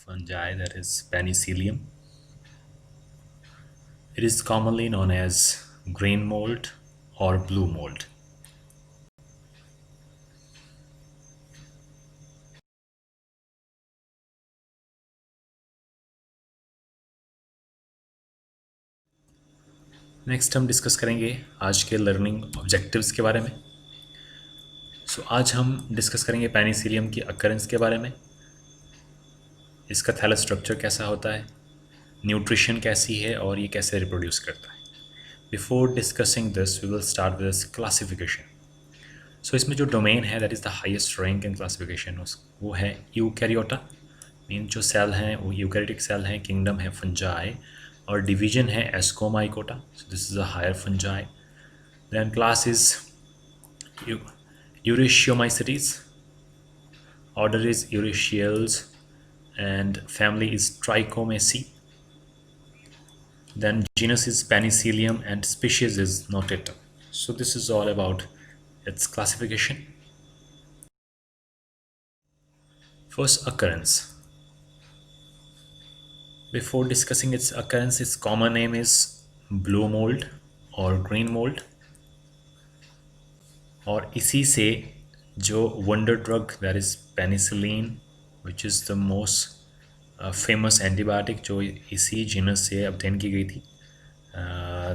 fungi, that is Penicillium. It is commonly known as green mold or blue mold. Next हम discuss करेंगे आज के learning objectives के बारे में. आज हम डिस्कस करेंगे पेनिसिलियम की अकरेंस के बारे में, इसका थैलस स्ट्रक्चर कैसा होता है, न्यूट्रिशन कैसी है और ये कैसे रिप्रोड्यूस करता है. Before discussing this we will start with classification. इसमें जो डोमेन है that is the highest rank in classification, वो है यूकैरियोटा. मीन जो सेल हैं वो यूकैरियोटिक सेल हैं, किंगडम है फंजाई और डिवीजन है Ascomycota. This is a higher fungi. Then class is Eurasiomycetes, order is Eurasiales, and family is Trichomaceae. Then genus is Penicillium and species is Notatum. So this is all about its classification. First, occurrence. Before discussing its occurrence, its common name is blue mold or green mold. और इसी से जो wonder drug that is penicillin which is the most famous antibiotic जो इसी genus से obtain की गई थी,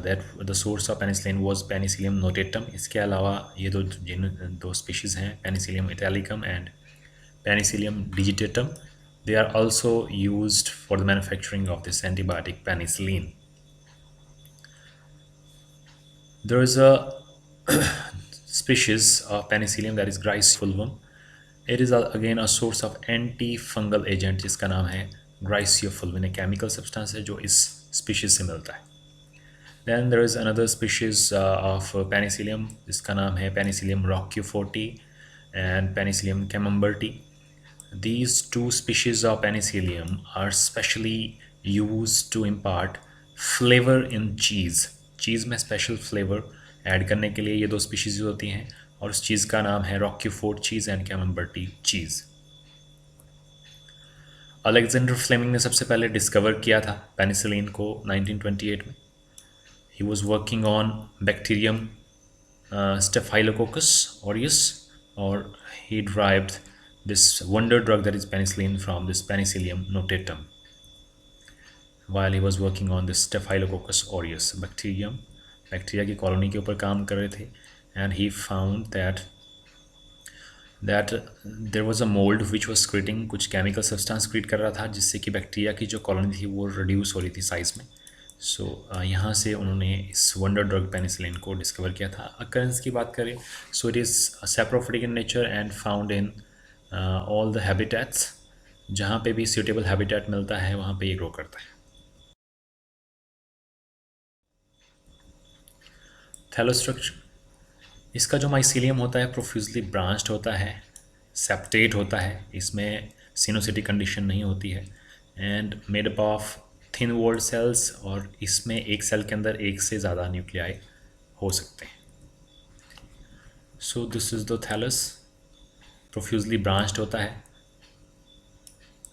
that the source of penicillin was penicillium notatum. इसके अलावा ये दो स्पीशीज़ हैं, penicillium italicum and penicillium digitatum. They are also used for the manufacturing of this antibiotic penicillin. There is a species of penicillium that is Gryciofulvum. It is again a source of antifungal agent जिसका नाम है Gryciofulvin. एक chemical substance है जो इस species से मिलता है. Then there is another species of penicillium जिसका नाम है Penicillium roqueforti and Penicillium camemberti. These two species of penicillium are specially used to impart flavor in cheese. चीज़ में special flavor ऐड करने के लिए ये दो स्पीशीज़ होती हैं और उस चीज़ का नाम है रॉक्यूफोर्ट चीज़ एंड कैमेम्बर्टी चीज़. अलेक्जेंडर फ्लेमिंग ने सबसे पहले डिस्कवर किया था पेनिसिलिन को 1928 में. He was working on bacterium staphylococcus aureus और he drived this wonder drug that is penicillin from this penicillium notatum while he was working on this Staphylococcus aureus bacteria की colony के ऊपर काम कर रहे थे. And he found that there was a mould which was creating कुछ chemical substance create कर रहा था जिससे कि बैक्टीरिया की जो कॉलोनी थी वो रिड्यूस हो रही थी साइज़ में. यहाँ से उन्होंने इस वंडर ड्रग पेनिसिलिन को डिस्कवर किया था. अकरेंस की बात करें it is saprophytic in nature and found in all the habitats. जहाँ पे भी सूटेबल हैबिटेट मिलता है वहाँ पे ये ग्रो करता है. थैलोस्ट्रक्चर. इसका जो माइसीलियम होता है प्रोफ्यूजली ब्रांच्ड होता है, सेप्टेट होता है, इसमें सिनोसिटिक कंडीशन नहीं होती है and made up of thin walled cells. और इसमें एक सेल के अंदर एक से ज़्यादा न्यूक्लियाई हो सकते हैं. This is the thallus. Profusely branched होता है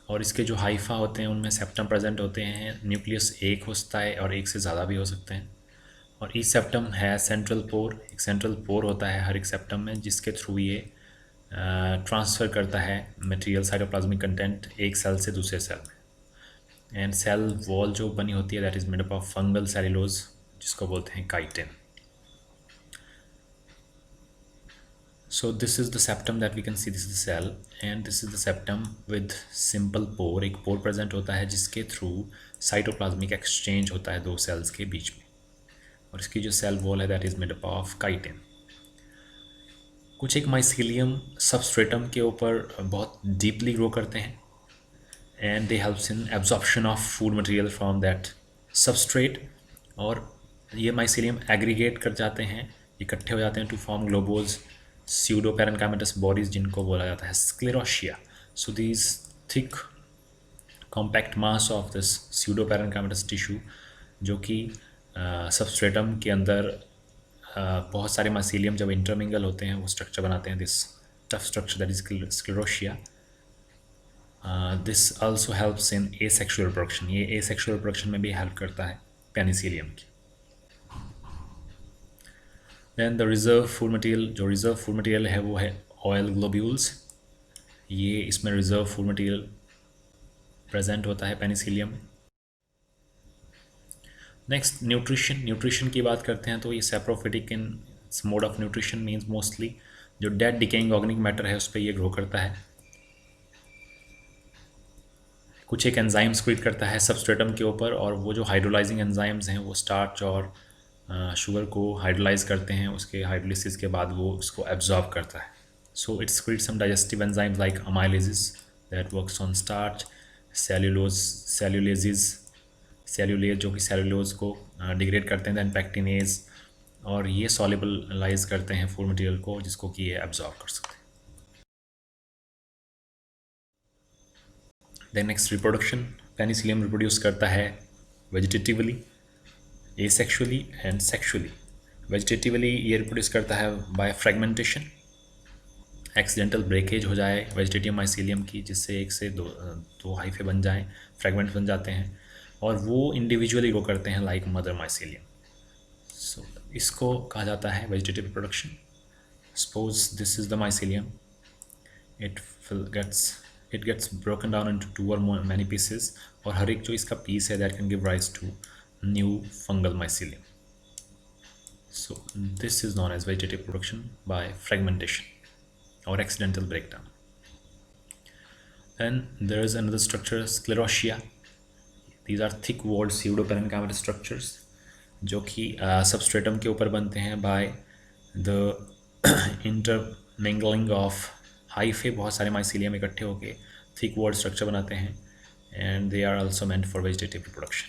और इसके जो हाइफा होते हैं उनमें सेप्टम प्रेजेंट होते हैं. न्यूक्लियस एक होता है और एक से ज़्यादा भी हो सकते हैं. और ईच सेप्टम है सेंट्रल पोर. एक सेंट्रल पोर होता है हर एक सेप्टम में जिसके थ्रू ये ट्रांसफ़र करता है मटेरियल साइटोप्लाज्मिक कंटेंट एक सेल से दूसरे सेल में. एंड सेल वॉल जो बनी होती है that is made up of fungal cellulose जिसको बोलते हैं chitin. This is the septum that we can see. This is the cell and this is the septum with simple pore. एक pore present होता है जिसके थ्रू साइटोप्लाज्मिक एक्सचेंज होता है दो सेल्स के बीच में. और इसकी जो सेल वॉल है that is made up of chitin. कुछ एक माइसीलियम सबस्ट्रेटम के ऊपर बहुत डीपली ग्रो करते हैं and they helps in absorption of food material from that substrate. और ये माइसीलियम एग्रीगेट कर जाते हैं, इकट्ठे हो जाते हैं to form globose pseudo parenchymatous bodies जिनको बोला जाता है sclerotia. These thick compact mass of this pseudo parenchymatous tissue जो कि सबस्ट्रेटम के अंदर बहुत सारे माइसीलियम जब इंटरमिंगल होते हैं वो स्ट्रक्चर बनाते हैं. This tough structure that is sclerotia this also helps in asexual reproduction, ये एसेक्सुअल रिप्रोडक्शन में भी हेल्प करता है पेनिसिलियम की। Then the reserve food material, जो रिजर्व फूड मटेरियल है वो है ऑयल ग्लोब्यूल्स, ये इसमें रिजर्व फूड मटेरियल प्रेजेंट होता है पेनिसिलियम में। नेक्स्ट न्यूट्रिशन, न्यूट्रिशन की बात करते हैं तो ये saprophytic in mode of nutrition means mostly जो डेड डिकेइंग ऑर्गेनिक मैटर है उस पर ये ग्रो करता है। कुछ एक एंजाइम स्क्रीट करता है सबस्ट्रेटम के ऊपर, और वो जो हाइड्रोलाइजिंग एंजाइम्स हैं वो स्टार्च और शुगर को हाइड्रोलाइज करते हैं, उसके हाइड्रोलिसिस के बाद वो उसको एब्जॉर्ब करता है। So it's create some digestive enzymes like amylases that works on starch, cellulase जो कि सेल्यूलोज को डिग्रेड करते हैं, दैन पैक्टिनेज, और ये सॉल्युबलाइज करते हैं फूड मटेरियल को जिसको कि ये एब्जॉर्ब कर सकते हैं। Then next reproduction, Penicillium reproduce करता है vegetatively, asexually and sexually. Vegetatively ये रिप्रोड्यूस करता है बाय फ्रेगमेंटेशन, एक्सीडेंटल ब्रेकेज हो जाए वेजिटेटिव माइसीलियम की जिससे एक से दो हाइफे बन जाएं, फ्रेगमेंट बन जाते हैं, और वो इंडिविजुअली ग्रो करते हैं लाइक मदर माइसीलियम। सो इसको कहा जाता है vegetative reproduction. Suppose this is the mycelium, it gets broken down into two or more many pieces, और हर एक जो इसका पीस है that can give rise to new fungal mycelium. So this is known as vegetative production by fragmentation or accidental breakdown. Then there is another structure, sclerotia. These are thick walled pseudoparenchymal structures जो कि substratum के ऊपर बनते हैं by the intermingling of hyphae, बहुत सारे mycelium इकट्ठे होकर थिक वॉल्ड स्ट्रक्चर बनाते हैं, and they are also meant for vegetative reproduction.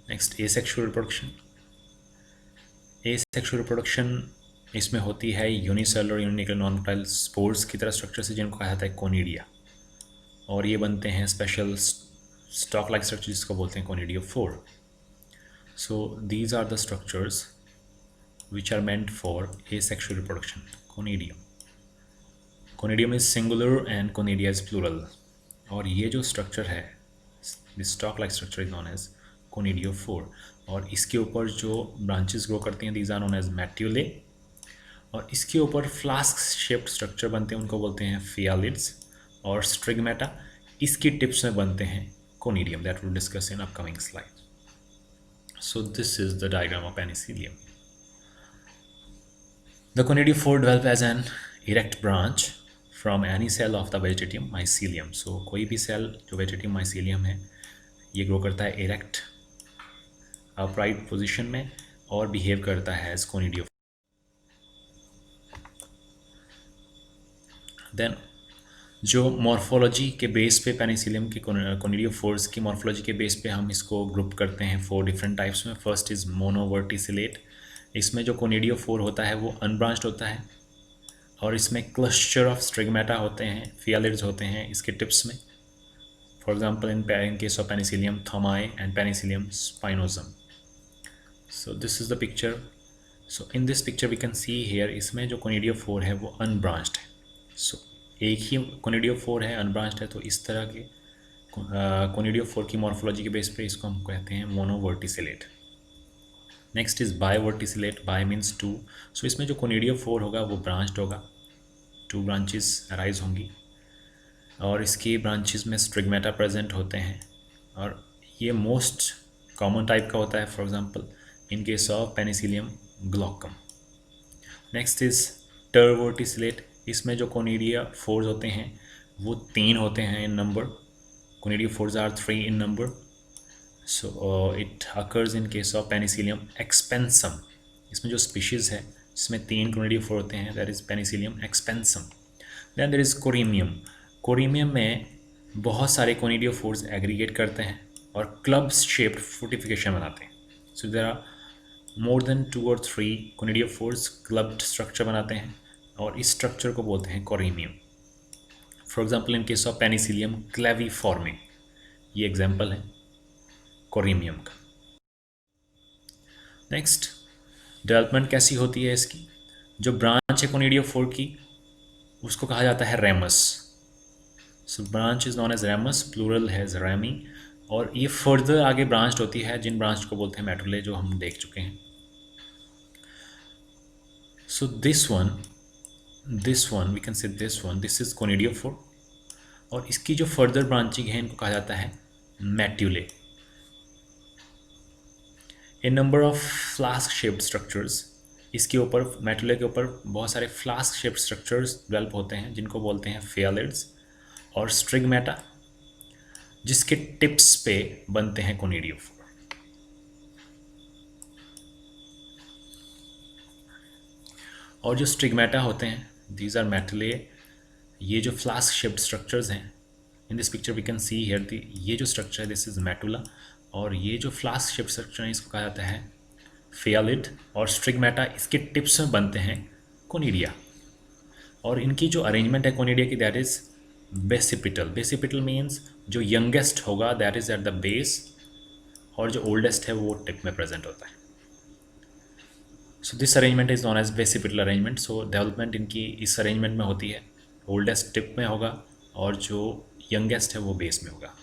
Next asexual reproduction. Asexual reproduction इसमें होती है unicellular uninuclear non motile spores की तरह स्ट्रक्चर से जिनको कहा जाता है कोनिडिया, और ये बनते हैं स्पेशल स्टॉक लाइक स्ट्रक्चर जिसको बोलते हैं conidiophore. So these are the structures which are meant for asexual reproduction. Conidium. Conidium is singular and conidia is plural. और ये जो structure है, this stalk like structure is known as conidiophore, और इसके ऊपर जो branches grow करती हैं these are known as metiolae, और इसके ऊपर flask shaped structure बनते हैं उनको बोलते हैं phyalids, और stigmata इसकी tips में बनते हैं conidium that we'll discuss in upcoming slide. So this is the diagram of penicillium. The conidiophore develop as an erect branch from any cell of the vegetative mycelium. So कोई भी cell जो vegetative mycelium है ये grow करता है erect upright position में और behave करता है as conidiophore. Then जो मॉर्फोलॉजी के बेस पे पेनिसिलियम के कोनिडियोफोर्स की मॉर्फोलॉजी के बेस पे हम इसको ग्रुप करते हैं 4 डिफरेंट टाइप्स में। फर्स्ट इज़ मोनोवर्टिसिलेट, इसमें जो कोनिडियोफोर होता है वो अनब्रांच्ड होता है, और इसमें क्लस्टर ऑफ स्ट्रिगमेटा होते हैं, फियालिड्स होते हैं इसके टिप्स में। For example in case of penicillium thomii and penicillium spinulosum. So this is the picture. So in this picture we can see here, इसमें जो कोनिडियोफोर है वो अनब्रांच्ड है। सो एक ही कोनिडियोफोर है, अनब्रांच्ड है, तो इस तरह के कोनिडियोफोर की मॉर्फोलॉजी के बेस पे इसको हम कहते हैं monoverticillate. Next is biverticillate, bi means 2। So इसमें जो कोनिडियोफोर होगा वो ब्रांच्ड होगा, 2 ब्रांचेस अराइज होंगी, और इसकी ब्रांचेस में स्ट्रिगमेटा प्रेजेंट होते हैं, और ये मोस्ट कॉमन टाइप का होता है, for example in case of penicillium glaucum. Next is terverticillate, इसमें जो कोनिडियोफोर्स होते हैं वो 3 होते हैं in number, conidiophores are 3 in number. So it occurs in case of penicillium expansum, इसमें जो स्पीशीज़ है इसमें 3 कोनिडियोफोर होते हैं, that is penicillium expansum. Then there is coremium, coremium में बहुत सारे कोनिडियोफोर्स एग्रीगेट करते हैं और क्लब शेप्ड फ्रूटिफिकेशन बनाते हैं। So there are more than 2 or 3 conidiophores clubbed structure बनाते हैं, और इस स्ट्रक्चर को बोलते हैं coremium. For example in case of penicillium claviforme, ये एग्जांपल है कोरीमियम का। नेक्स्ट डेवलपमेंट कैसी होती है इसकी, जो ब्रांच है कोनिडियोफोर की उसको कहा जाता है ramus. So branch is known as ramus, plural है रेमी। और ये फर्दर आगे ब्रांच होती है, जिन ब्रांच को बोलते हैं मेटुले, जो हम देख चुके हैं। So this one we can say this is conidiophore. और इसकी जो फर्दर ब्रांचिंग है इनको कहा जाता है metulae. A number of flask shaped structures, इसके ऊपर मेटुले के ऊपर बहुत सारे फ्लास्क शेप्ड स्ट्रक्चर्स डेवलप होते हैं जिनको बोलते हैं फेलिड्स और स्ट्रिगमेटा, जिसके टिप्स पे बनते हैं कोनिडियोफोर। और जो स्ट्रिगमेटा होते हैं, दीज आर मेटुले। ये जो फ्लास्क शेप्ड स्ट्रक्चर्स हैं, in this picture we can see here ये जो स्ट्रक्चर है दिस इज मेटुला। और ये जो फ्लास्क शेप्ड स्ट्रक्चर है इसको कहा जाता है फेलिड। और स्ट्रिगमेटा इसके टिप्स में बनते हैं कोनिडिया। और इनकी जो अरेंजमेंट है कोनिडिया की, that is basipetal. Basipetal means जो यंगेस्ट होगा that is at the base, और जो ओल्डेस्ट है वो टिप में प्रेजेंट होता है। So this arrangement is known as basipetal arrangement. So development इनकी इस अरेंजमेंट में होती है, ओल्डेस्ट टिप में होगा और जो यंगेस्ट है वो बेस में होगा।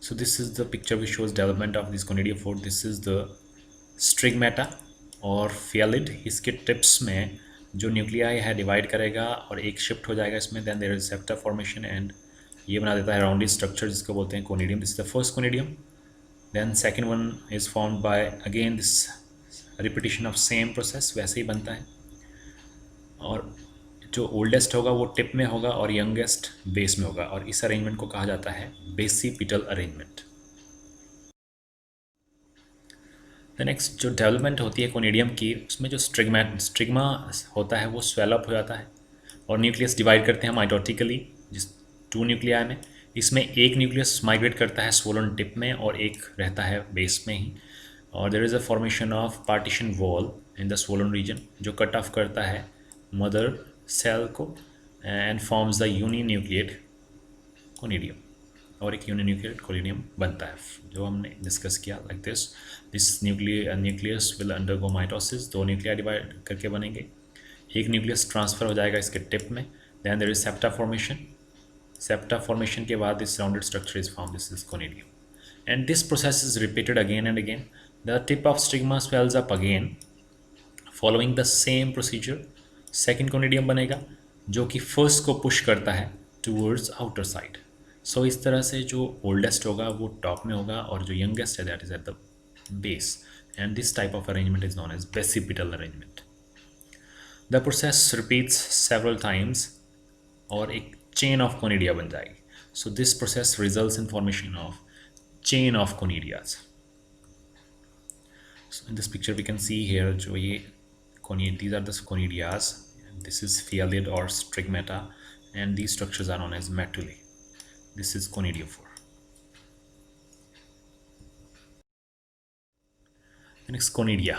So this is the picture which shows development of this conidiophore. This is the stigmata और फेलिड। इसके टिप्स में जो न्यूक्लियाई है डिवाइड करेगा और एक शिफ्ट हो जाएगा इसमें, then there is septa formation and ये बना देता है राउंडी स्ट्रक्चर जिसको बोलते हैं conidium. This is the first conidium. Then second one is formed by again this repetition of same process, वैसे ही बनता है। और जो ओल्डेस्ट होगा वो टिप में होगा और यंगेस्ट बेस में होगा, और इस अरेंजमेंट को कहा जाता है बेसिपिटल अरेंजमेंट। द नेक्स्ट जो डेवलपमेंट होती है कोनिडियम की, उसमें जो स्ट्रिग्मा होता है वो स्वेलअप हो जाता है और न्यूक्लियस डिवाइड करते हैं माइटोटिकली जिस 2 न्यूक्लियाई में। इसमें एक न्यूक्लियस माइग्रेट करता है स्वोलन टिप में और एक रहता है बेस में ही। और there is a formation of partition wall in the swollen region जो कट ऑफ करता है मदर सेल को and forms the uninucleate conidium, और एक यूनिन्यूक्लिएट कोनिडियम बनता है जो हमने डिस्कस किया। Like this nucleus will undergo mitosis. 2 nuclei divide करके बनेंगे, एक न्यूक्लियस ट्रांसफर हो जाएगा इसके टिप में, then there is septa formation. Septa formation के बाद this rounded structure is form, this is conidium. And this process is repeated again and again. The tip of stigma swells up again following the same procedure. Second conidium बनेगा जो कि first को push करता है towards outer side. सो इस तरह से जो ओल्डेस्ट होगा वो टॉप में होगा और जो यंगेस्ट है that is at the base, and this type of arrangement is known as basipetal arrangement. The process repeats several times और एक चेन ऑफ कोनिडिया बन जाएगी। So this process results in formation of chain of conidias. So in this picture we can see here जो ये these are the conidias, this is phyllid or stigmata, and these structures are known as medullae. This is conidiophore. Next conidia.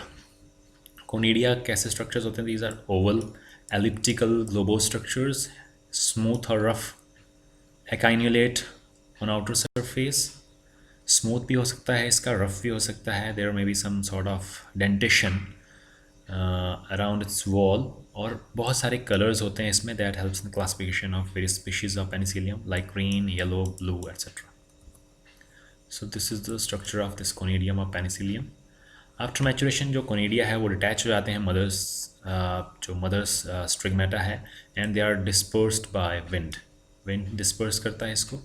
Conidia कैसे structures होते हैं? These are oval, elliptical, globose structures, smooth or rough, acuminate on outer surface. Smooth भी हो सकता है इसका, rough भी हो सकता है। There may be some sort of dentation around its wall, और बहुत सारे कलर्स होते हैं इसमें that helps in classification of various species of penicillium like green, yellow, blue etcetera. So this is the structure of this conidium of penicillium. After maturation जो conidia है वो detach हो जाते हैं मदर्स जो मदर्स स्ट्रिगमेटा है, and they are dispersed by wind. Wind disperse करता है इसको।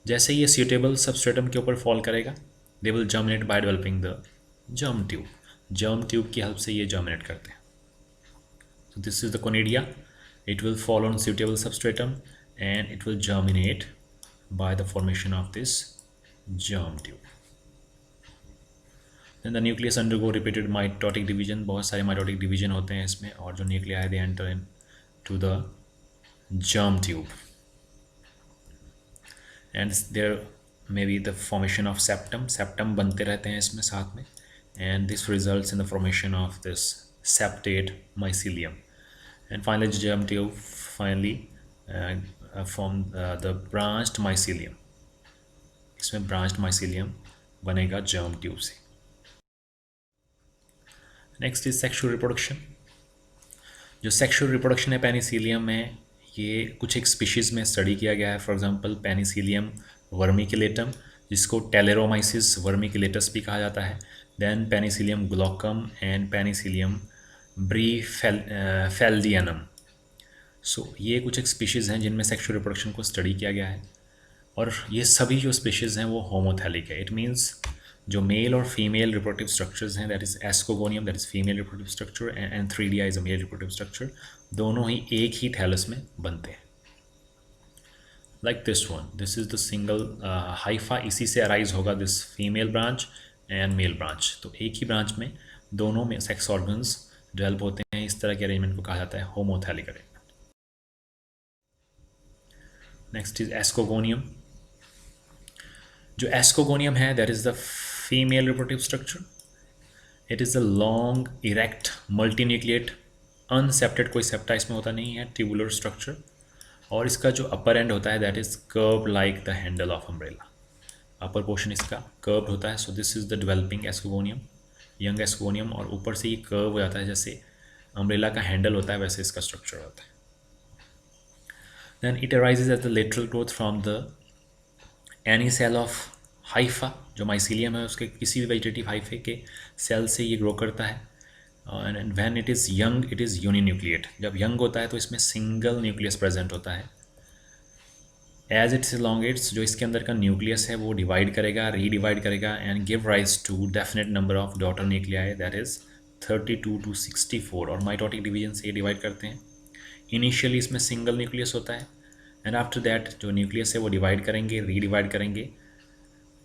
जैसे ये सूटेबल सबस्ट्रेटम के ऊपर फॉल करेगा, they will germinate by developing the germ tube. Germ tube की हेल्प से ये जर्मिनेट करते हैं। So this is the conidia, it will fall on suitable substratum and it will germinate by the formation of this germ tube. Then the nucleus undergo repeated mitotic division. बहुत सारे mitotic division होते हैं इसमें, और जो nuclei they enter into the germ tube, and there may B the formation of septum. Septum बनते रहते हैं इसमें साथ में, and this results in the formation of this septate mycelium, and finally germ tube finally form the branched mycelium. इसमें branched mycelium बनेगा germ tube से। Next is sexual reproduction. जो सेक्शुअल रिप्रोडक्शन है पेनिसिलियम में, ये कुछ एक स्पीशीज़ में स्टडी किया गया है। फॉर एग्जांपल पेनिसिलियम वर्मिकुलेटम, जिसको टेलेरोमाइसिस वर्मिकुलेटस भी कहा जाता है, then Penicillium glaucum and Penicillium ब्रीफेल्डियनम। सो ये कुछ एक स्पीशीज़ हैं जिनमें सेक्शुअल रिप्रोडक्शन को स्टडी किया गया है, और ये सभी जो स्पीशीज़ हैं वो होमोथैलिक है। इट मीन्स जो मेल और फीमेल रिप्रोडक्टिव स्ट्रक्चर्स हैं, that is ascogonium, that is female reproductive structure, and antheridia is a male reproductive structure, दोनों ही एक ही थैलस में बनते हैं। Like this one, this is the single hypha, इसी से अराइज होगा this female branch and male branch. तो एक ही ब्रांच में दोनों में सेक्स ऑर्गन्स डेवलप होते हैं। इस तरह के अरेंजमेंट को कहा जाता है homothallic arrangement. Next is ascogonium. जो एस्कोगोनियम है, that is the female reproductive structure. It is a long erect multinucleate unseptate, कोई सेप्टा इसमें होता नहीं है, ट्यूबुलर स्ट्रक्चर, और इसका जो अपर एंड होता है that is curve like the handle of umbrella. Upper portion इसका कर्व होता है। So this is the developing ascogonium, young ascogonium, और ऊपर से ये कर्व हो जाता है, जैसे अम्ब्रेला का हैंडल होता है वैसे इसका स्ट्रक्चर होता है। Then it arises as the lateral growth from the any cell of hypha. जो माइसीलियम है उसके किसी भी वेजिटेटिव हाइफे के सेल से ये ग्रो करता है। And when it is young it is uninucleate. जब यंग होता है तो इसमें सिंगल न्यूक्लियस प्रेजेंट होता है। एज इट्स इलोंगेट्स, जो इसके अंदर का न्यूक्लियस है वो डिवाइड करेगा, रीडिवाइड करेगा, and give rise to definite number of daughter nuclei, that is 32 to 64, और माइटोटिक डिवीजन से ये डिवाइड करते हैं। इनिशियली इसमें सिंगल न्यूक्लियस होता है, एंड आफ्टर दैट जो न्यूक्लियस है वो डिवाइड करेंगे, रीडिवाइड करेंगे,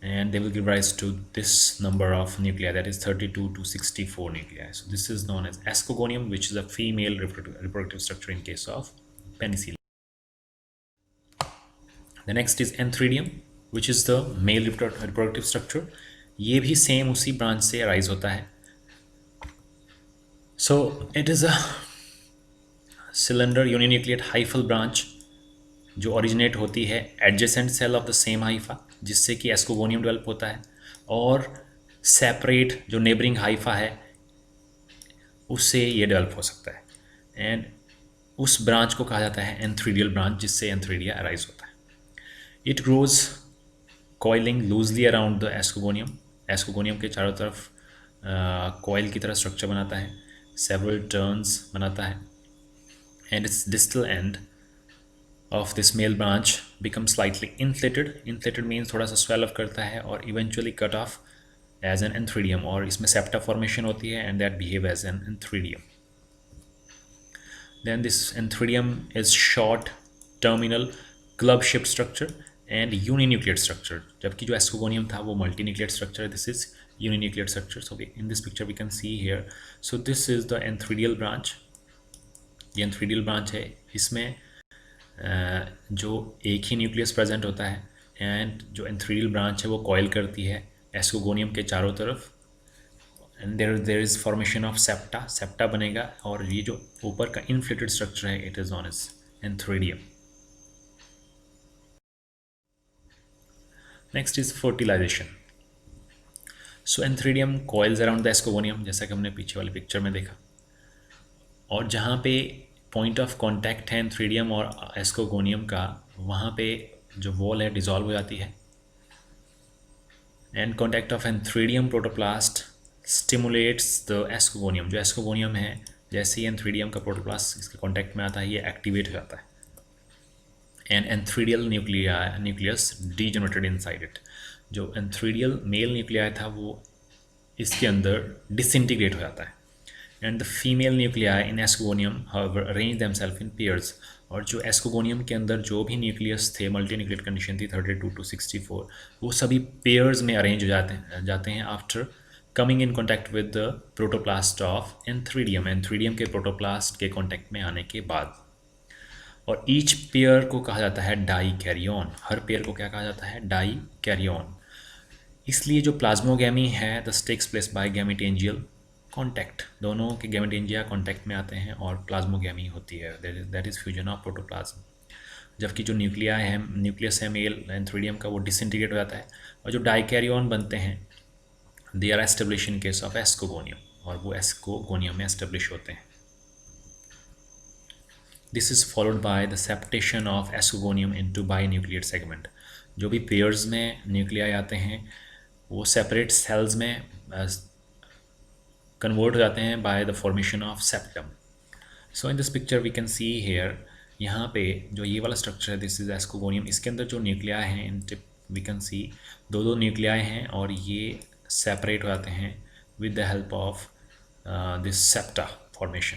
and they will give rise to this number of nuclei, that is 32 to 64 nuclei. So this is known as escogonium, which is a female reproductive structure in case of penicillium. The next is antheridium, which is the male reproductive structure. ये भी same उसी branch से arise होता है। So it is a cylinder uninucleate hyphal branch जो originate होती है adjacent cell of the same hypha, जिससे कि एस्कोगोनियम डेवलप होता है, और सेपरेट जो नेबरिंग हाइफा है उससे ये डेवलप हो सकता है। एंड उस ब्रांच को कहा जाता है एंथ्रीडियल ब्रांच, जिससे एंथ्रीडिया अराइज होता है। It grows coiling loosely around the ascogonium. Ascogonium के चारों तरफ कॉइल की तरह स्ट्रक्चर बनाता है, सेवरल टर्न्स बनाता है, and it's distal end of this male branch becomes slightly inflated. Inflated means थोड़ा सा swell up करता है, और eventually cut off as an antheridium, और इसमें septa formation होती है and that behave as an antheridium. Then this antheridium is short terminal club shaped structure and uninucleate structure, जबकि जो एस्कोगोनियम था वो multinucleate structure, this is uninucleate structure. So in this picture we can see here, so this is the antheridial branch. ये antheridial branch है, इसमें जो एक ही nucleus present होता है, एंड जो एंथ्रीडियल ब्रांच है वो कॉइल करती है एस्कोगोनियम के चारों तरफ, and there is formation of septa, septa बनेगा, और ये जो ऊपर का इन्फ्लेटेड स्ट्रक्चर है it is known as antheridium. Next is fertilization. So antheridium coils around the ascogonium, जैसा कि हमने पीछे वाली पिक्चर में देखा, और जहाँ पे पॉइंट ऑफ कांटेक्ट है एंथ्रीडियम और एस्कोगोनियम का, वहाँ पे जो वॉल है डिसॉल्व हो जाती है, and contact of antheridium protoplast stimulates the ascogonium. जो एस्कोगोनियम है, जैसे ही एंथ्रीडियम का प्रोटोप्लास्ट इसके कांटेक्ट में आता है ये एक्टिवेट हो जाता है, and antheridial nucleus degenerated inside it. जो एंथ्रीडियल मेल न्यूक्लियाई था वो इसके अंदर डिसइंटीग्रेट हो जाता है, and the female nuclei in escogonium however arrange themselves in pairs। और जो एस्कोगोनियम के अंदर जो भी न्यूक्लियस थे, मल्टीन्यूक्लिएट कंडीशन थी 32 to 64, वो सभी पेयर्स में अरेंज हो जाते हैं after coming in contact with the protoplast of antheridium, antheridium के प्रोटोप्लास्ट के कॉन्टैक्ट में आने के बाद। और ईच पेयर को कहा जाता है डाई कैरियन। हर पेयर को क्या कहा जाता है? Dikaryon. इसलिए जो प्लाज्मोगैमी है the takes place by gametangial contact, दोनों के गैमेटेंजिया कॉन्टैक्ट में आते हैं और प्लाज्मोगैमी होती है, that is fusion of protoplasm. जबकि जो न्यूक्लियस है मेल एंथ्रीडियम का, वो डिसइंटीग्रेट हो जाता है, और जो डाइकैरियन बनते हैं they are establish in case of ascogonium. और वो एस्कोगोनियम में एस्टेब्लिश होते हैं। This is followed by the septation of ascogonium into binucleate segment. जो भी पेयर्स में न्यूक्लियाई आते हैं वो सेपरेट सेल्स में कन्वर्ट हो जाते हैं by the formation of septum. So in this picture we can see here, यहाँ पे जो ये वाला स्ट्रक्चर है दिस इज एस्कोगोनियम, इसके अंदर जो न्यूक्लियाई हैं in tip we can see दो न्यूक्लियाई हैं और ये सेपरेट हो जाते हैं with the help of this septa formation.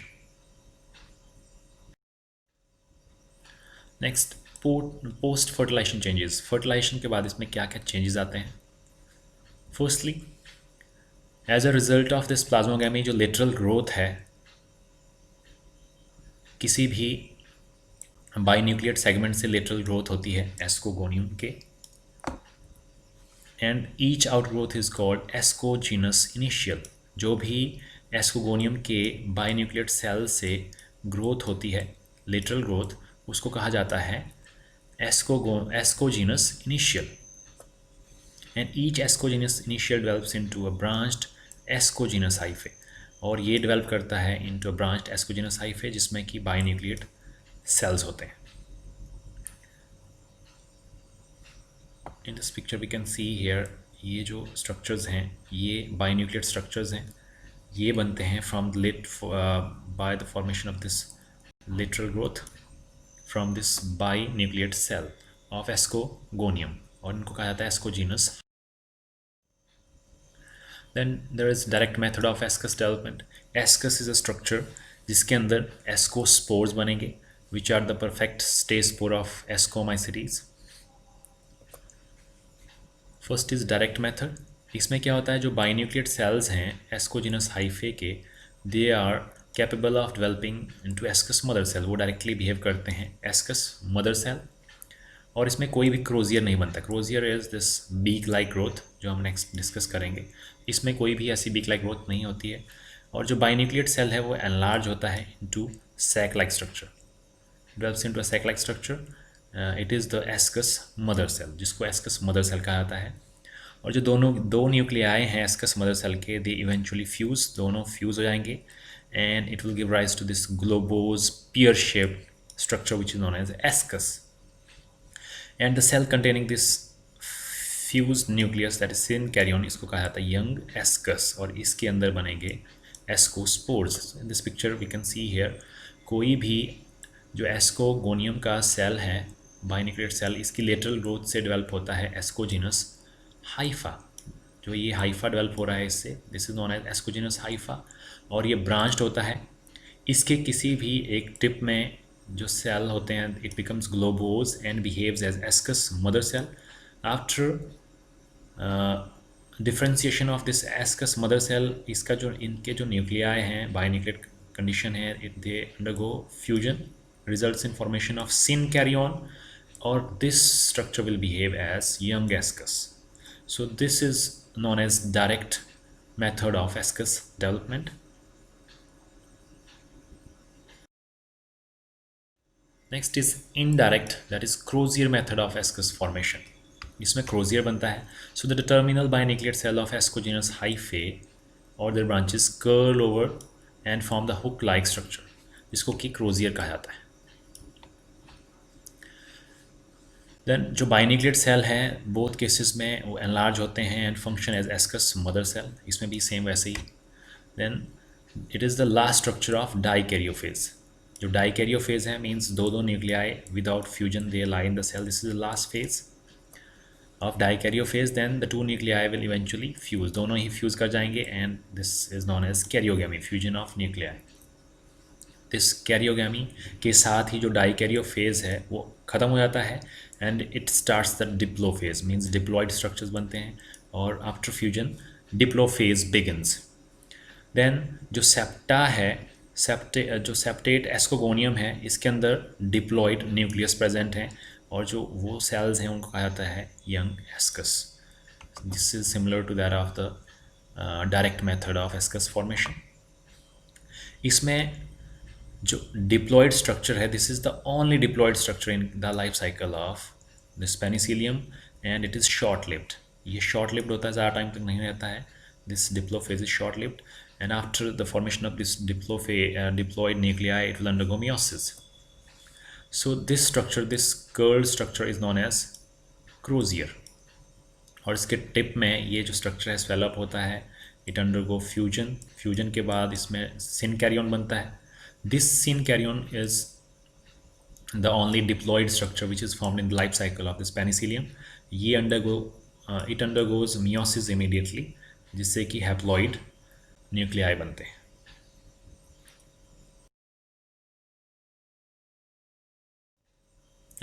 Next, post fertilization changes. Fertilization के बाद इसमें क्या क्या चेंजेस आते हैं? Firstly, as a result of this plasmogamy जो लेटरल ग्रोथ है किसी भी बाइन्यूक्लिएट सेगमेंट से लेटरल ग्रोथ होती है एस्कोगोनियम के, and each outgrowth is called ascogenous initial. जो भी एस्कोगोनियम के बाइन्यूक्लिएट सेल से ग्रोथ होती है लेटरल ग्रोथ, उसको कहा जाता है ascogenous initial. And each ascogenous initial develops into a branched ascogenous hyphae, और ये डेवलप करता है into a branched ascogenous hyphae जिसमें कि बाइन्यूक्लिएट सेल्स होते हैं। In this picture we can see here, ये जो स्ट्रक्चर्स हैं ये बाइन्यूक्लिएट स्ट्रक्चर्स हैं, ये बनते हैं from by the formation of this lateral growth from this binucleate cell of ascogonium, और इनको कहा जाता है ascogenous. Then there is direct method of ascus development. Ascus is a structure जिसके अंदर एस्कोस्पोर्स बनेंगे which are the perfect stage spore of ascomycetes. First is direct method. इसमें क्या होता है, जो बाइन्यूक्लिएट सेल्स हैं एस्कोजीनस हाइफे के, they are capable of developing into ascus mother cell. वो डायरेक्टली बिहेव करते हैं एस्कस मदर सेल, और इसमें कोई भी क्रोजियर नहीं बनता। Crozier is this beak like growth जो हम नेक्स्ट डिस्कस करेंगे। इसमें कोई भी ऐसी बीक लाइक ग्रोथ नहीं होती है, और जो बाइन्यूक्लिएट सेल है वो एनलार्ज होता है into sac like structure, develops into a sac like structure. It is the ascus mother cell, जिसको एस्कस मदर सेल कहा जाता है। और जो दो न्यूक्लियाई हैं एस्कस मदर सेल के, दे इवेंचुअली फ्यूज, दोनों फ्यूज हो जाएंगे, and it will give rise to this globose pear shaped structure which is known as ascus. And the cell containing this fuse nucleus that is synkaryon, इसको कहा जाता है young ascus, और इसके अंदर बनेंगे ascospores. In this picture we can see here, कोई भी जो एस्कोगोनियम का सेल है बाइन्यूक्लिएट सेल, इसकी लेटरल ग्रोथ से डेवलप होता है एस्कोजीनस हाइफा। जो ये हाइफा डेवलप हो रहा है इससे, this is known as ascogenous hypha, और ये ब्रांच्ड होता है। इसके किसी भी एक टिप में जो सेल होते हैं it becomes globose and behaves as ascus mother cell. After differentiation of this ascus mother cell, इसका जो इनके जो न्यूक्लियाई हैं बाइन्यूक्लिएट कंडीशन है, it they undergo fusion, results in formation of synkaryon, और this structure will behave as young ascus. So this is known as direct method of ascus development. Next is indirect, that is crozier method of ascus formation. इसमें crozier बनता है. So the terminal binucleate cell of ascogenous hyphae or their branches curl over and form the hook-like structure, जिसको कि crozier कहा जाता है. Then जो binucleate cell हैं बोथ केसेस में वो एनलार्ज होते हैं and function as ascus mother cell, इसमें भी सेम वैसे ही. Then it is the last structure of dikaryophase. जो डाइकैरियोफेज है मींस दो nuclei without fusion they lie in the cell, this is the last phase of dikaryophase. Then the two nuclei will eventually fuse, दोनों ही fuse कर जाएंगे and this is known as karyogamy, fusion of nuclei. इस karyogamy के साथ ही जो dikaryophase है वो ख़त्म हो जाता है and it starts the diplophase, means diploid structures बनते हैं, और after fusion diplophase begins. Then जो सेप्टा है, जो सेप्टेट एस्कोगोनियम है, इसके अंदर डिप्लॉयड न्यूक्लियस प्रेजेंट हैं, और जो वो सेल्स हैं उनको कहा जाता है young ascus. This is similar to that of the direct method of ascus formation. इसमें जो डिप्लॉयड स्ट्रक्चर है, this is the only diploid structure in the life cycle of this penicillium and it is short lived. ये short lived होता है, ज़्यादा time तक नहीं रहता है. This diplophase is short lived and after the formation of this diploid nuclei, it will undergo meiosis. So this structure, this curled structure is known as Crozier, और इसके टिप में ये जो स्ट्रक्चर है स्वेल अप होता है. It undergo fusion. Fusion के बाद इसमें सिन कैरियन बनता है. This synkaryon is the only diploid structure which is formed in the life cycle of this Penicillium. ये इट अंडरगोज मियोसिस इमीडिएटली, जिससे कि हैप्लॉइड न्यूक्लियाई बनते हैं.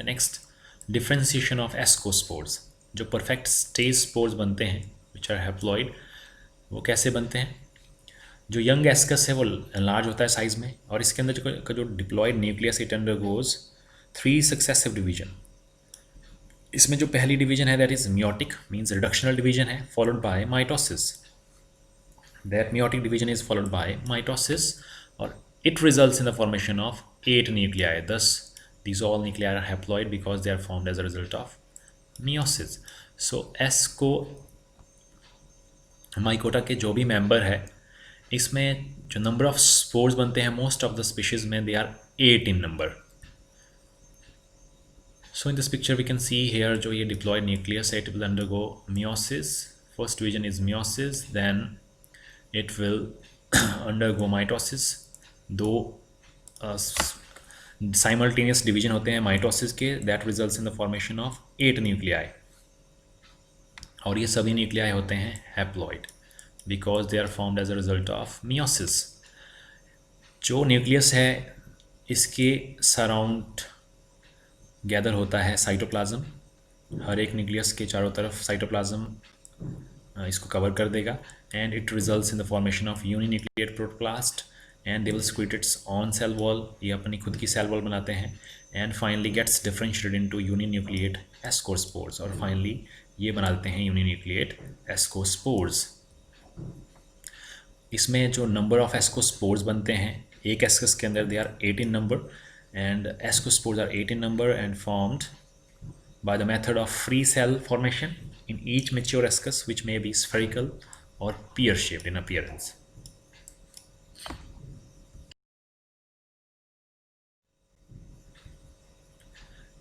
Next, differentiation of ascospores. जो परफेक्ट स्टेज स्पोर्स बनते हैं विच are haploid, वो कैसे बनते हैं? जो यंग एस्कस है वो लार्ज होता है साइज में, और इसके अंदर जो diploid nucleus it undergoes 3 successive division. इसमें जो पहली डिवीजन है that is meiotic, means reductional division है, followed by mitosis. That meiotic division is followed by mitosis, और it results in the formation of 8 nuclei. Thus these all nuclei are haploid because they are formed as a result of meiosis. So ascomycota के जो भी member है, इसमें जो number of spores बनते हैं most of the species में they are 8 in number. So in this picture we can see here जो ये डिप्लॉयड न्यूक्लियस है, it will undergo meiosis. First division is meiosis, then it will undergo mitosis. दो simultaneous division होते हैं mitosis के, that results in the formation of 8 nuclei, और ये सभी न्यूक्लियाई होते हैं haploid because they are formed as a result of meiosis. जो न्यूक्लियस है इसके सराउंड गैदर होता है साइटोप्लाज्म. हर एक न्यूक्लियस के चारों तरफ साइटोप्लाज्म इसको कवर कर देगा, and it results in the formation of uninucleate protoplast, and they will secrete its own cell wall. ये अपनी खुद की सेल वॉल बनाते हैं, and finally gets differentiated into uninucleate ascospores, और finally ये बनाते हैं uninucleate ascospores. इसमें जो नंबर ऑफ एस्कोस्पोर्स बनते हैं एक एस्कस के अंदर, दे are 8 in number, and ascospores are 8 in number and formed by the method of free cell formation in each mature ascus, which may be spherical or pear shaped in appearance.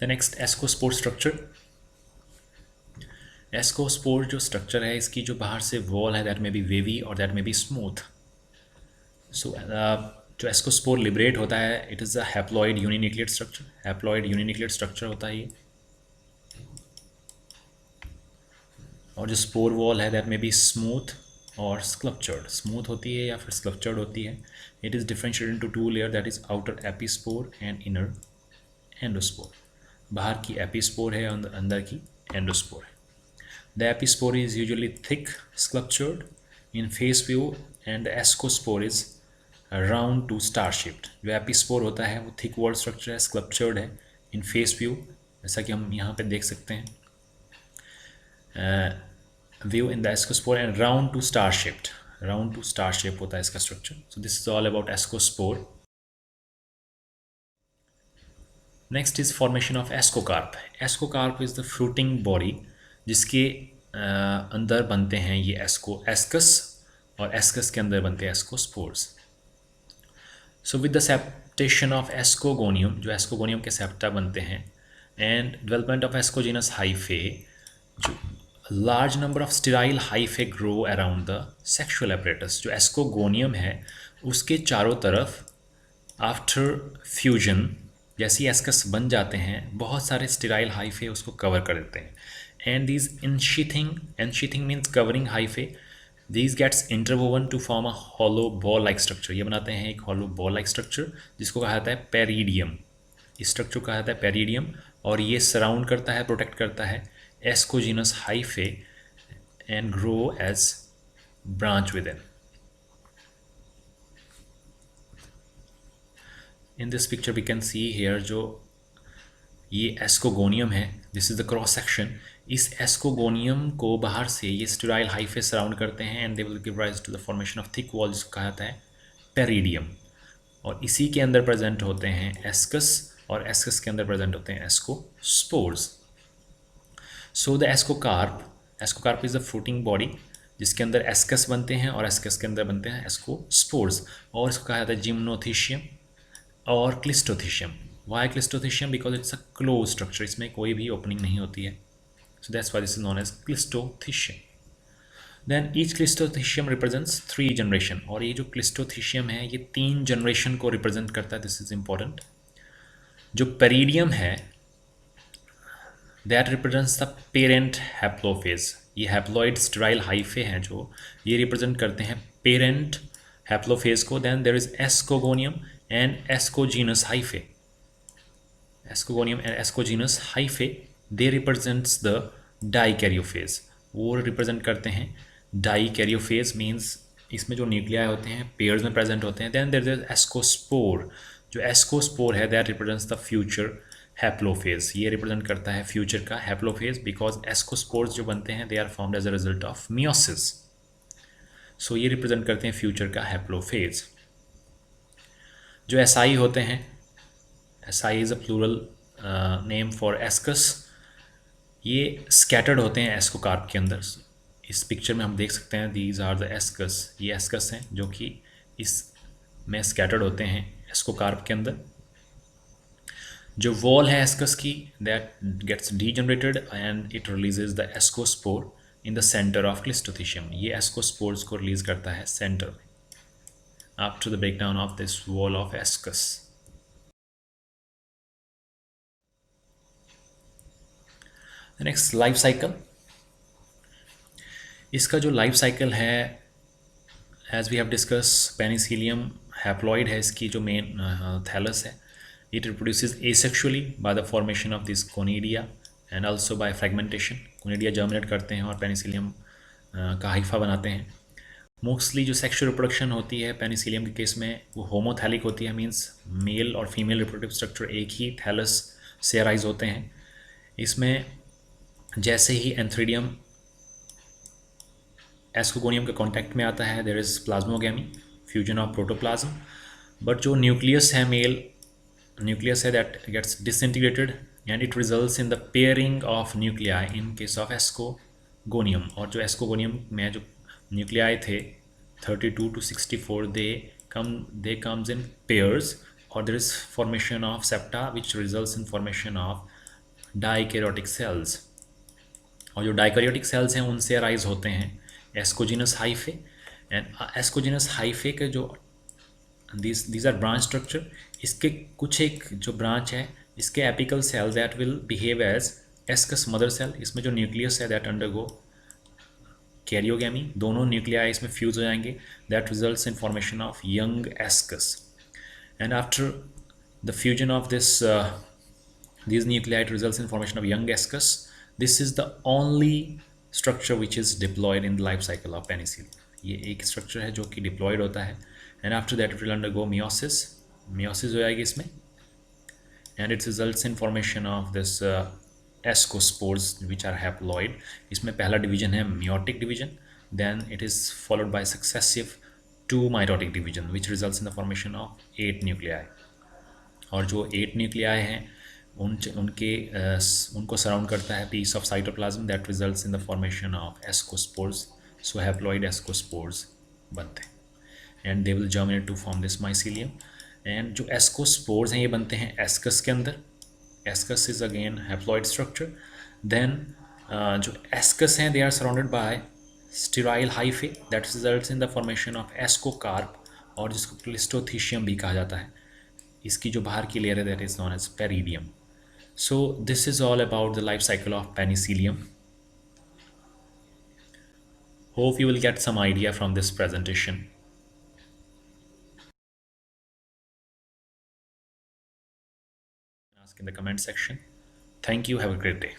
The next ascospore structure. Ascospore जो structure है इसकी जो बाहर से wall है that में B wavy और that में बी स्मूथ. सो जो एस्कोस्पोर लिबरेट होता है it is a haploid uninucleate structure. Haploid uninucleate structure होता है ये, और जो स्पोर वॉल है दैट में बी स्मूथ और स्क्लप्चर्ड. स्मूथ होती है या फिर स्क्लप्चर्ड होती है. It is differentiated into 2 layer, that is outer epispore and inner endospore. बाहर की एपिस्पोर है, अंदर की एंडोस्पोर है. The epispore is usually thick sculptured in face view, and the ascospore is round to star shaped. जो epispore होता है वो थिक वॉल स्ट्रक्चर है, स्क्लप्चर्ड है इन फेस व्यू, जैसा कि हम यहाँ पे देख सकते हैं. View in the ascospore and round to star shaped. Round to star shape होता है इसका structure. So this is all about ascospore. Next is formation of ascocarp. Ascocarp is the fruiting body जिसके अंदर बनते हैं ये एस्कस, और ascus के अंदर बनते हैं ascospores. So with the septation of ascogonium, जो एस्कोगोनियम के सेप्टा बनते हैं, एंड डेवलपमेंट ऑफ एस्कोजिनस हाइफे, जो large number of sterile hyphae grow around the sexual apparatus. जो एस्कोगोनियम है उसके चारों तरफ आफ्टर फ्यूजन जैसे एस्कस बन जाते हैं बहुत सारे स्टेराइल हाइफे उसको कवर कर देते हैं. And these ensheathing means covering hyphae, these gets interwoven to form a hollow ball like structure. ये बनाते हैं एक हॉलो बॉल लाइक स्ट्रक्चर जिसको कहा जाता है पेरिडियम. इस स्ट्रक्चर को कहा जाता है पेरिडियम, और ये सराउंड करता है, प्रोटेक्ट करता है ascogenous hyphae and grow as branch within. In this picture we can see here जो ये एस्कोगोनियम है, this is the cross section. इस एस्कोगोनियम को बाहर से ये स्टेराइल हाइफे सराउंड करते हैं, and they will give rise to the formation of thick wall जिसको कहा जाता है पेरिडियम. और इसी के अंदर प्रेजेंट होते हैं एस्कस, और एस्कस के अंदर प्रेजेंट होते हैं ascospores. So the ascocarp is the fruiting body जिसके अंदर एस्कस बनते हैं और एस्कस के अंदर बनते हैं एस्कोस्पोर्स, और इसको कहा जाता है जिम्नोथीशियम और cleistothecium. Why cleistothecium? Because it's a close structure, इसमें कोई भी ओपनिंग नहीं होती है, so that's why this is known as cleistothecium. Then each cleistothecium represents 3 generation, और ये जो क्लिस्टोथीशियम है ये 3 जनरेशन को रिप्रेजेंट करता है, दिस इज इंपॉर्टेंट। जो पेरिडियम है दैट रिप्रेजेंट्स द पेरेंट हैप्लोफेज, ये हैप्लॉइड स्टेराइल हाइफे हैं जो ये रिप्रेजेंट करते हैं पेरेंट हैप्लोफेज को। Then there is ascogonium and ascogenous hyphae, ascogonium and ascogenous hyphae they represents the dikaryophase, वो रिप्रेजेंट करते हैं डाइकैरियोफेज, मीन्स इसमें जो न्यूक्लियाई होते हैं पेयर्स में प्रेजेंट होते हैं। देन देयर इज एस्कोस्पोर, जो एस्कोस्पोर है दैट रिप्रेजेंट्स द फ्यूचर हैप्लोफेज, ये रिप्रेजेंट करता है फ्यूचर का हैप्लोफेज, बिकॉज एस्कोस्पोर्स जो बनते हैं they are formed as a result of meiosis, so ये रिप्रेजेंट करते हैं फ्यूचर का हैप्लोफेज। जो एसआई होते हैं, asci is a plural name for ascus, ये स्कैटर्ड होते हैं एस्कोकार्प के अंदर। इस पिक्चर में हम देख सकते हैं दीज आर द एस्कस, ये एस्कस हैं जो कि इस में स्कैटर्ड होते हैं एस्कोकार्प के अंदर। जो वॉल है एस्कस की that gets degenerated and it releases the ascospore in the centre of cleistothecium, ये एस्कोस्पोर्स को रिलीज करता है सेंटर में after the breakdown of this wall of ascus. Next life cycle, इसका जो लाइफ साइकिल है as we have discuss penicillium haploid है, इसकी जो मेन थैलस है it reproduces asexually by the formation of this conidia and also by fragmentation, conidia germinate करते हैं और पेनिसिलियम का हाइफा बनाते हैं। मोस्टली जो सेक्सुअल रिप्रोडक्शन होती है पेनिसिलियम के केस में वो होमोथैलिक होती है, मींस मेल और फीमेल रिप्रोडक्टिव स्ट्रक्चर एक ही थैलस से अराइज होते हैं। इसमें जैसे ही एंथ्रीडियम एस्कोगोनियम के कांटेक्ट में आता है there is plasmogamy, fusion of protoplasm, but जो न्यूक्लियस है मेल nucleus है that gets disintegrated and it results in the pairing of nuclei in case of escogonium, और जो escogonium में जो nuclei थे 32 to 64 they comes in pairs, or there is formation of septa which results in formation of dikaryotic cells, और जो dikaryotic cells हैं उनसे arise होते हैं एस्कोजिनस हाइफे एंड एस्कोजिनस हाइफे के जो these are branch structure, इसके कुछ एक जो ब्रांच है इसके apical cell that will behave as ascus mother cell, इसमें जो न्यूक्लियस है दैट अंडरगो कैरियोगेमी, दोनों न्यूक्लियाई इसमें फ्यूज हो जाएंगे, that results in formation of young ascus, and after the fusion of these nuclei results in formation of young ascus. This is the only structure which is diploid in the life cycle of penicillium, ये एक structure है जो कि diploid होता है, and after that it will undergo meiosis, meiosis हो जाएगी इसमें, and it results in formation of this ascospores which are haploid. इसमें पहला डिवीजन है meiotic division, then it is followed by successive 2 mitotic division which results in the formation of 8 nuclei, और जो 8 nuclei हैं उनको सराउंड करता है piece of cytoplasm that results in the formation of ascospores, so haploid ascospores बनते हैं and they will germinate to form this mycelium. And जो ascospores हैं ये बनते हैं एस्कस के अंदर, ascus is again haploid structure. Then जो एस्कस हैं they are surrounded by sterile hyphae that results in the formation of ascocarp, और जिसको क्लिस्टोथीशियम भी कहा जाता है, इसकी जो बाहर की लेयर है that is known as peridium. So this is all about the life cycle of penicillium. Hope you will get some idea from this presentation. Ask in the comment section. Thank you. Have a great day.